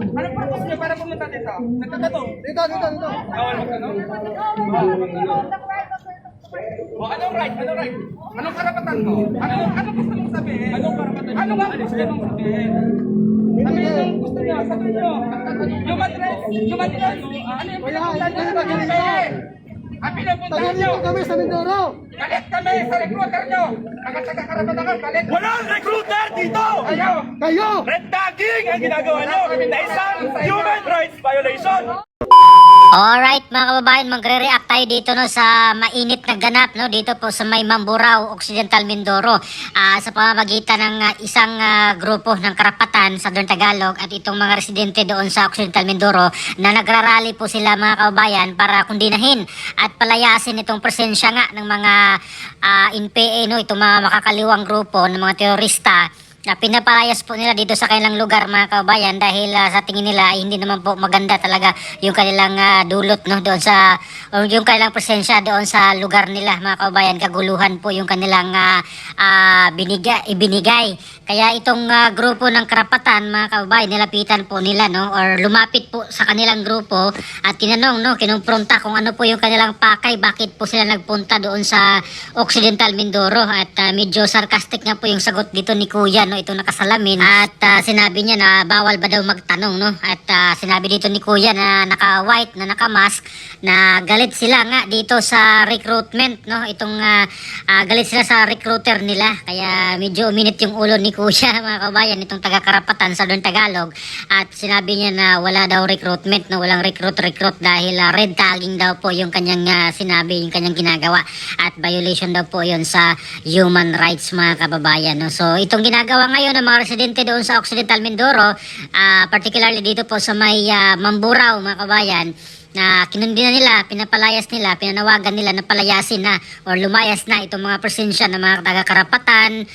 Anong purpose niyo para pumunta dito? Nagtatanong? Dito. Bawal magtanong? Bawal magtanong? O, anong right? Anong right? Anong karapatan mo? Anong gusto mong sabihin? Anong karapatan mo? Ano nga gusto mong sabihin? Sabihin yung gusto niyo, sabihin niyo. Human rights, ano yung pinapuntahan niyo sa Bagay? Ang pinapuntahan niyo. Tagalitan kami sa Mindoro. Galit kami sa recruiter niyo. Ang karapatan ka, galit. Walang recruiter dito! Ayaw. Kayo! Red tagging ang ginagawa nyo na isang human rights violation! Alright mga kababayan, magre-react tayo dito no sa mainit na ganap no dito po sa may Mamburao, Occidental Mindoro sa pamamagitan ng isang grupo ng karapatan sa Southern Tagalog at itong mga residente doon sa Occidental Mindoro na nagrarally po sila mga kababayan para kundinahin at palayasin itong presensya nga ng mga NPA no, itong mga makakaliwang grupo ng mga terorista na pinapalayas po nila dito sa kanilang lugar mga kababayan dahil sa tingin nila ay hindi naman po maganda talaga yung kanilang dulot no doon sa o yung kanilang presensya doon sa lugar nila mga kababayan. Kaguluhan po yung kanilang ibinigay. Kaya itong grupo ng karapatan mga kababayan, nilapitan po nila no or lumapit po sa kanilang grupo at tinanong no, kinumpronta kung ano po yung kanilang pakay, bakit po sila nagpunta doon sa Occidental Mindoro at medyo sarcastic nga po yung sagot dito ni Kuya no, itong nakasalamin at sinabi niya na bawal ba daw magtanong no at sinabi dito ni Kuya na naka-white na naka-mask na galit sila nga dito sa recruitment no, itong galit sila sa recruiter nila kaya medyo uminit yung ulo ni Kuya mga kabayan, itong taga-karapatan sa Southern Tagalog at sinabi niya na wala daw recruitment no, walang recruit dahil red tagging daw po yung kanyang sinabi, yung kanyang ginagawa at violation daw po yun sa human rights mga kababayan no. So itong ginagawa ngayon ng mga residente doon sa Occidental Mindoro, particularly dito po sa may Mamburao mga kabayan, na kinundina nila, pinapalayas nila, pinanawagan nila na palayasin na or lumayas na itong mga presensya ng mga taga-karapatan,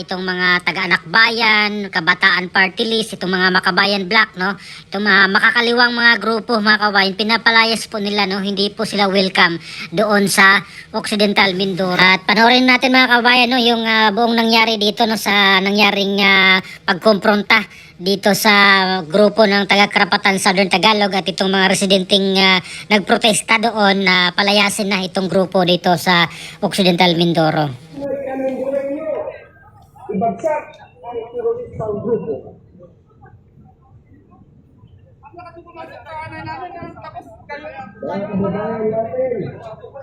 itong mga taga-anak bayan, kabataan party list, itong mga makabayan black, no? Itong mga makakaliwang mga grupo, mga kabayan, pinapalayas po nila, no? Hindi po sila welcome doon sa Occidental Mindoro. At panoorin natin mga kabayan, no? Yung buong nangyari dito, no? Sa nangyaring pagkompronta dito sa grupo ng taga-karapatan Southern Tagalog at itong mga residenteng nagprotesta doon na palayasin na itong grupo dito sa Occidental Mindoro. Ibagsak ang teroristang grupo. Mga kababayan natin,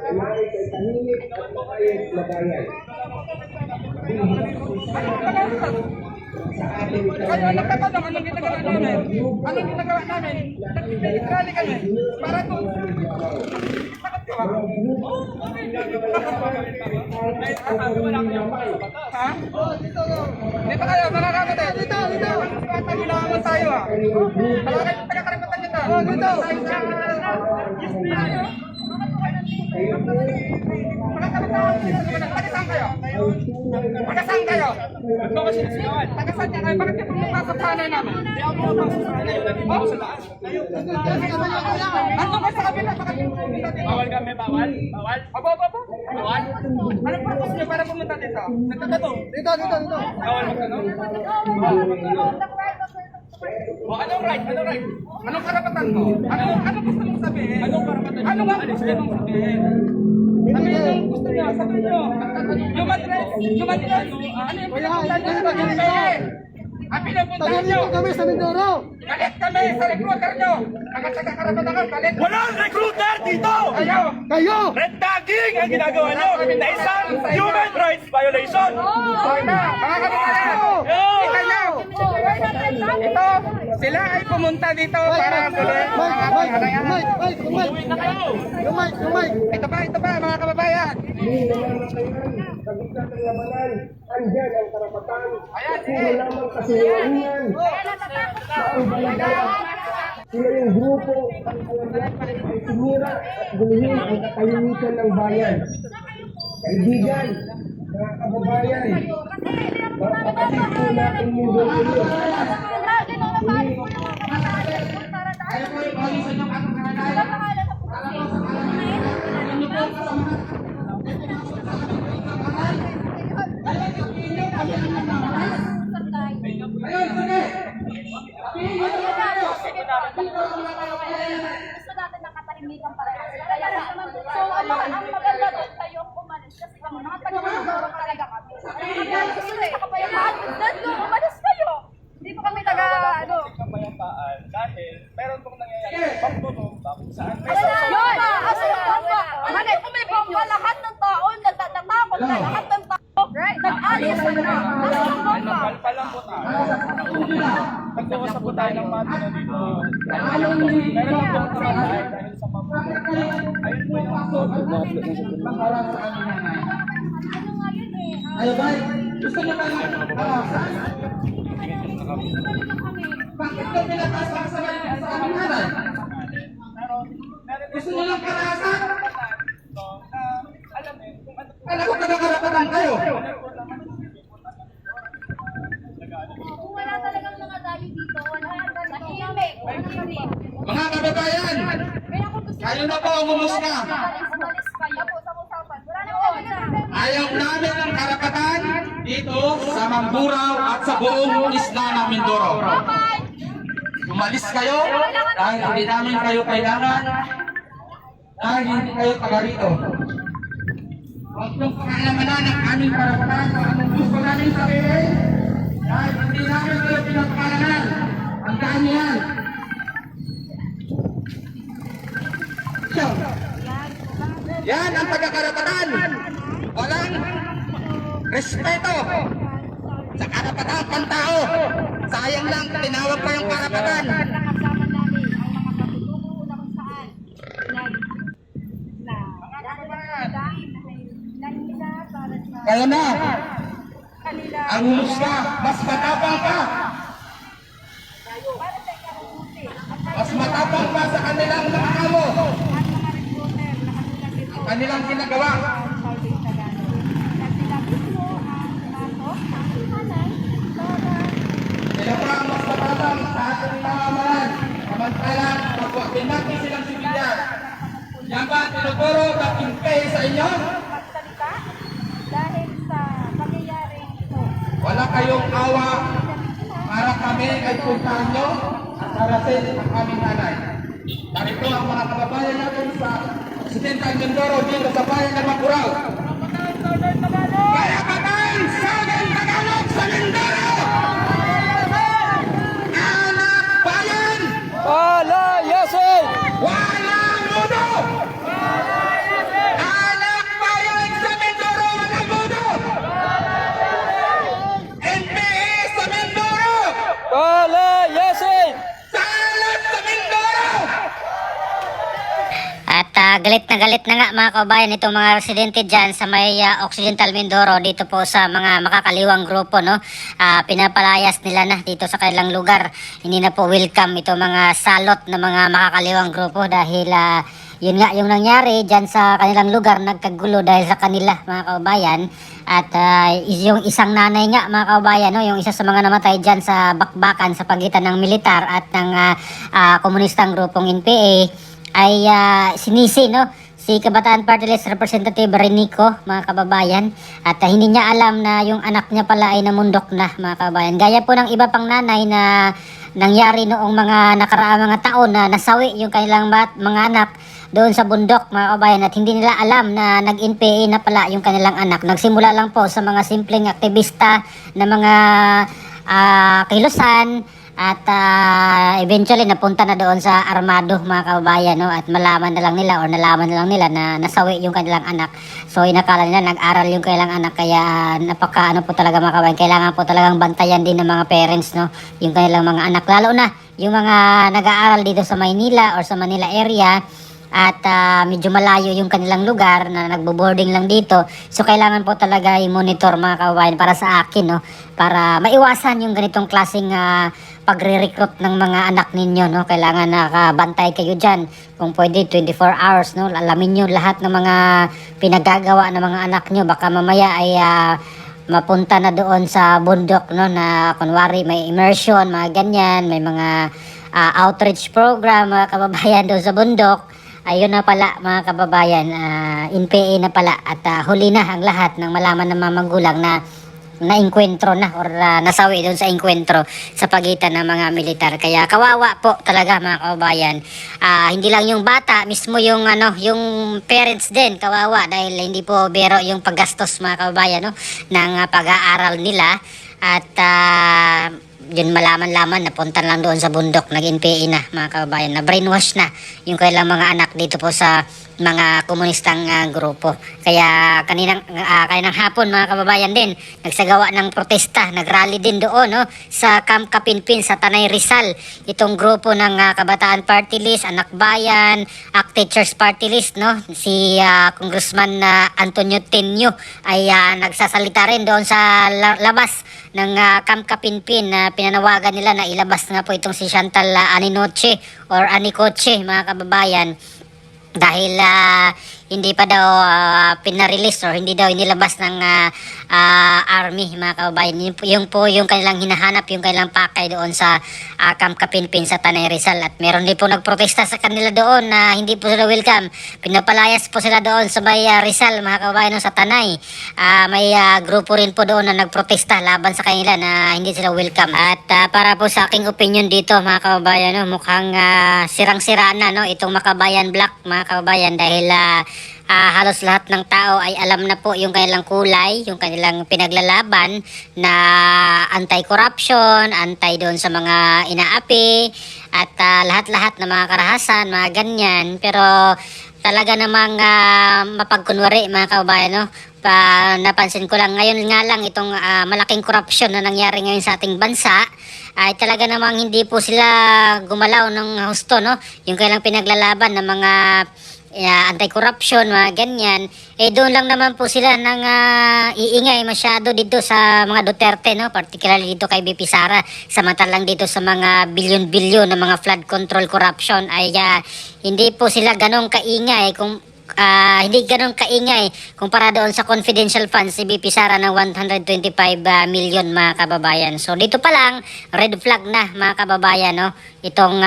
ay kay tahimik at maayos lagayan. Kayo, nagtatanong, anong ginagawa namin? Anong ginagawa namin? Nag-rally kami. Para to. Bakit ka ba? Ha? Dito kayo, mga kapatid. Dito. Tagilangan naman tayo taga-karapatan dito. Dito. Taga-saan kayo? Taga-saan kayo? Taga-saan niya kayo? Bakit kayo pumunta sa panay namin? Hindi ako pumunta sa panay. Lagi mo sa laas. Nandun ka sa kabila. Bakit kayo pumunta dito? Bawal kami, bawal? Bawal? Abo. Bawal? Anong purpose niyo para pumunta dito? Nagtatanong? Dito. Bawal magtanong? Bawal magtanong? O, anong right? Anong karapatan mo? Anong gusto mong sabihin? Anong karapatan mo? Ano nga gusto mong sabihin? Sabihin yung gusto niyo, sabihin niyo. Human rights, ano yung pinapuntahan niyo sa Bagay? Ang pinapuntahan niyo. Tagalitan kami sa Mindoro. Galit kami sa recruiter niyo. Ang taga-karapatan ka, galit. Walang recruiter dito! Ayaw. Kayo! Red tagging ang ginagawa nyo na isang human rights violation! Okay na, mga kababayan. Kita niyo. Ito, sila ay pumunta dito para tuloy. Mike. Ito ba, mga kababayan? Sa gitna ng labanan, andyan ang karapatan. Ayan, Sino lamang kasinungalingan. Sila yung grupo ang ay sumira at guluhin ang katahimikan ng bayan. Kaibigan, mga kababayan, mapapatid po natin yung grupo. Ayun, sige! kasamaan dahil meron pong nangyayari pagtulong kung saan may Yun! Kasi yung bomba, ano, kung may bomba, lahat ng tao, natatakot na lahat ng tao, nag-alis na. Kasi yung bomba. Palang po tayo. Nagkausap po tayo ng matino dito. Meron pong tumatay dahil sa pamumuno. Ayun po yung Para sa aming nanay. Ay, bay, gusto niyo ba karasan? Bakit ka pinatas para sa aming nanay? Gusto niyo lang karasan? Alam ko karapatan kayo. Kung wala talagang mga dayo dito, wala tahimik. Mga kababayan, kayo na po umusga. Umalis kayo po sa usapan. Wala na Ayaw namin ng karapatan dito sa Mamburao at sa buong isla ng Mindoro. Umalis kayo dahil hindi namin kayo kailangan, dahil hindi kayo taga rito. Huwag niyong pakailanganan ng aming karapatan kung anong gusto namin sabihin, dahil hindi namin kayo pinapakalanan. Tandaan niyo yan. Yan ang taga-karapatan. Walang respeto sa karapatan ng tao. Sayang lang, tinawag pa yung karapatan. nakasama namin ang mga katutubo na kung saan nila para sa Kaya na, kanila ang humusga, mas matapang ka. para sa ikabubuti Mas matapang ka sa kanilang mga amo. at mga reporter na katulad nito Ang kanilang ginagawa. Salvation Tagalog. Na sila mismo ang pumasok sa ating hanay para Sila pa ang mas matapang sa ating pamahalaan. Samantalang, pagwag din natin silang sibilyan. Yan ba, tinuturo na impay sa inyo? magsalita dahil sa pangyayaring ito. Wala kayong awa para kami ay puntahan nyo at harasin ang aming nanay. Narito ang mga kababayan natin sa Occidental Mindoro dito sa bayan ng Mamburao. Kaya patay! Southern Tagalog sa Mindoro! Anak bayan! Palayasin! Walang mudo! Anak bayan sa Mindoro! Walang mudo! NPA sa Mindoro! Palayasin! Salat sa Mindoro! At galit na nga mga kabayan itong mga residente dyan sa may Occidental Mindoro dito po sa mga makakaliwang grupo, no. Pinapalayas nila na dito sa kanilang lugar. Hindi na po welcome itong mga salot na mga makakaliwang grupo dahil yun nga yung nangyari dyan sa kanilang lugar, nagkagulo dahil sa kanila mga kabayan. At yung isang nanay nga mga kabayan, no, yung isa sa mga namatay dyan sa bakbakan sa pagitan ng militar at ng komunistang grupong NPA ay sinisi, no, si Kabataan Party List Representative Renico mga kababayan, at hindi niya alam na yung anak niya pala ay namundok na mga kababayan, gaya po ng iba pang nanay na nangyari noong mga nakaraang mga taon na nasawi yung kanilang mga anak doon sa bundok mga kababayan, at hindi nila alam na nag-NPA na pala yung kanilang anak. Nagsimula lang po sa mga simpleng aktivista na mga kilusan at eventually napunta na doon sa armado mga kababayan, no, at nalaman na lang nila na nasawi yung kanilang anak. So inakala nila nag-aral yung kanilang anak, kaya napaka po talaga mga kababayan, kailangan po talagang bantayan din ng mga parents, no, yung kanilang mga anak, lalo na yung mga nag-aaral dito sa Maynila or sa Manila area at medyo malayo yung kanilang lugar na nagbo-boarding lang dito. So kailangan po talaga i-monitor mga kababayan para sa akin, no, para maiwasan yung ganitong klaseng pagre-recruit ng mga anak ninyo, no. Kailangan nakabantay kayo dyan. Kung pwede 24 hours, no, alamin nyo lahat ng mga pinagagawa ng mga anak nyo. Baka mamaya ay mapunta na doon sa bundok, no, na kunwari may immersion, mga ganyan, may mga outreach program mga kababayan doon sa bundok. Ayun na pala mga kababayan, NPA na pala, at huli na ang lahat ng malaman ng mga magulang na nainkwentro na or nasawi doon sa inkwentro sa pagitan ng mga militar. Kaya kawawa po talaga mga kababayan. Hindi lang yung bata, mismo yung yung parents din kawawa, dahil hindi po biro yung paggastos mga kababayan, no, ng pag-aaral nila. At yun malaman-laman, napunta lang doon sa bundok, nag-NPA na mga kababayan, na brainwash na yung kailang mga anak dito po sa mga komunistang grupo. Kaya kaninang hapon mga kababayan din, nagsagawa ng protesta, nagrally din doon no, sa Camp Kapinpin sa Tanay Rizal. Itong grupo ng Kabataan Party List, Anak Bayan, ACT Teachers Party List, no, si Congressman Antonio Tenyo ay nagsasalita rin doon sa labas ng Camp Kapinpin na pinanawagan nila na ilabas nga po itong si Chantal Aninoche or Anicoche mga kababayan, dahil hindi pa daw pinarelease or hindi daw inilabas ng army mga kababayan. Yung po yung kanilang hinahanap, yung kanilang pakay doon sa Camp Kapinpin sa Tanay Rizal. At meron din po nagprotesta sa kanila doon na hindi po sila welcome. Pinapalayas po sila doon sa may Rizal mga kababayan no, sa Tanay. May grupo rin po doon na nagprotesta laban sa kanila na hindi sila welcome. At para po sa aking opinion dito mga kababayan, no, mukhang sirang-sira na no, itong Makabayan Black mga kababayan, dahil halos lahat ng tao ay alam na po yung kanilang kulay, yung kanilang pinaglalaban na anti-corruption, anti doon sa mga inaapi at lahat-lahat ng mga karahasan, mga ganyan. Pero talaga namang mapagkunwari mga kababayan, no? Napansin ko lang ngayon nga lang itong malaking korupsyon na nangyari ngayon sa ating bansa ay talaga namang hindi po sila gumalaw ng husto, no? Yung kailang pinaglalaban ng mga anti-corruption, mga ganyan, doon lang naman po sila nang iingay masyado dito sa mga Duterte, no? Particularly dito kay BP Sara. Samantalang dito sa mga bilyon-bilyon na mga flood control corruption ay hindi po sila ganong kaingay hindi ganun kaingay kumpara doon sa confidential funds si BP Sara ng 125 million mga kababayan. So dito pa lang red flag na mga kababayan, no, itong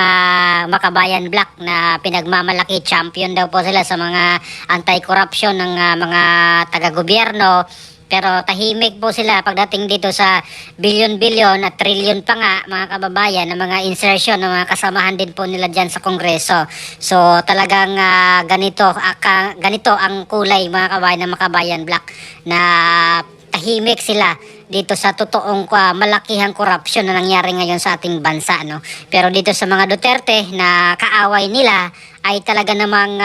Makabayan Black na pinagmamalaki, champion daw po sila sa mga anti-corruption ng mga taga-gobyerno. Pero tahimik po sila pagdating dito sa bilyon-bilyon at trilyon pa nga mga kababayan ng mga insertion ng mga kasamahan din po nila dyan sa Kongreso. So talagang ganito ang kulay mga kababayan ng Makabayan Black, na tahimik sila dito sa totoong malakihang korupsyon na nangyari ngayon sa ating bansa, no. Pero dito sa mga Duterte na kaaway nila ay talaga namang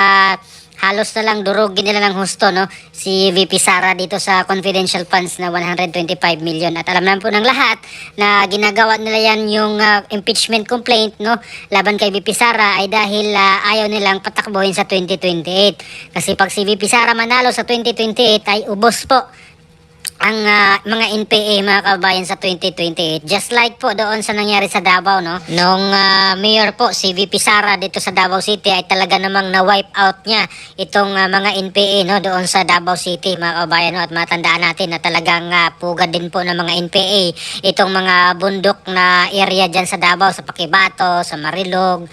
halos na lang durugin nila ng husto, no, si VP Sara dito sa confidential funds na 125 million. At alam naman po ng lahat na ginagawa nila yan yung impeachment complaint, no, laban kay VP Sara ay dahil ayaw nilang patakbuhin sa 2028. Kasi pag si VP Sara manalo sa 2028 ay ubos po ang mga NPA mga kabayan sa 2028. Just like po doon sa nangyari sa Davao, no? Nung mayor po si VP Sara dito sa Davao City ay talaga namang na-wipe out niya itong mga NPA, no, doon sa Davao City mga kabayan, no? At matandaan natin na talagang pugad din po ng mga NPA itong mga bundok na area dyan sa Davao, sa Pakibato, sa Marilog.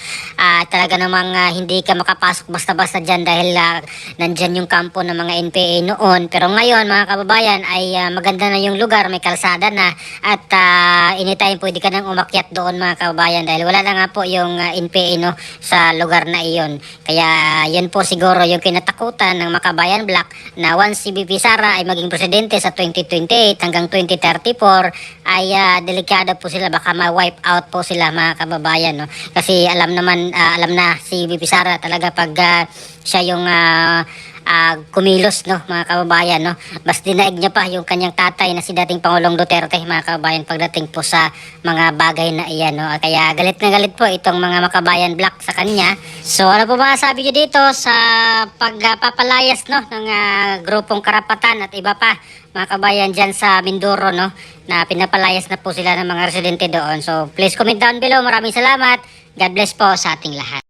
Talaga namang hindi ka makapasok basta-basta dyan dahil nandyan yung kampo ng mga NPA noon. Pero ngayon mga kababayan ay maganda na yung lugar, may kalsada na at anytime pwede ka nang umakyat doon mga kababayan dahil wala na nga po yung NPA, no, sa lugar na iyon. Kaya yan po siguro yung kinatakutan ng Makabayan Black na once si BP Sara ay maging presidente sa 2028 hanggang 2034 ay delikado po sila, baka ma-wipe out po sila mga kababayan, no. Kasi alam na si BP Sara talaga pag siya yung kumilos, no, mga kababayan, no, mas dinaig niya pa yung kanyang tatay na si dating Pangulong Duterte mga kababayan pagdating po sa mga bagay na iyan, no. Kaya galit na galit po itong mga Makabayan Black sa kanya. So ano po masasabi niyo dito sa pagpapalayas, no, ng grupong Karapatan at iba pa mga kabayan dyan sa Mindoro, no, na pinapalayas na po sila ng mga residente doon. So please comment down below. Maraming salamat. God bless po sa ating lahat.